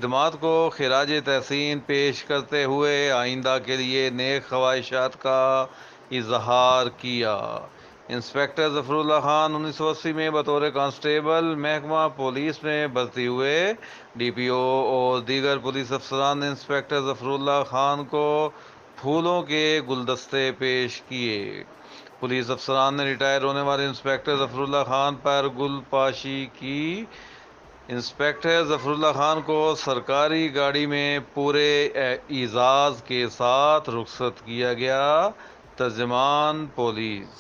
خدمات کو خراج تحسین پیش کرتے ہوئے آئندہ کے لیے نیک خواہشات کا اظہار کیا۔ انسپکٹر ظفر اللہ خان 1980 میں بطور کانسٹیبل محکمہ پولیس میں بھرتی ہوئے۔ ڈی پی او اور دیگر پولیس افسران نے انسپکٹر ظفر اللہ خان کو پھولوں کے گلدستے پیش کیے۔ پولیس افسران نے ریٹائر ہونے والے انسپکٹر ظفر اللہ خان پر گل پاشی کی۔ انسپکٹر ظفر اللہ خان کو سرکاری گاڑی میں پورے اعزاز کے ساتھ رخصت کیا گیا۔ ترجمان پولیس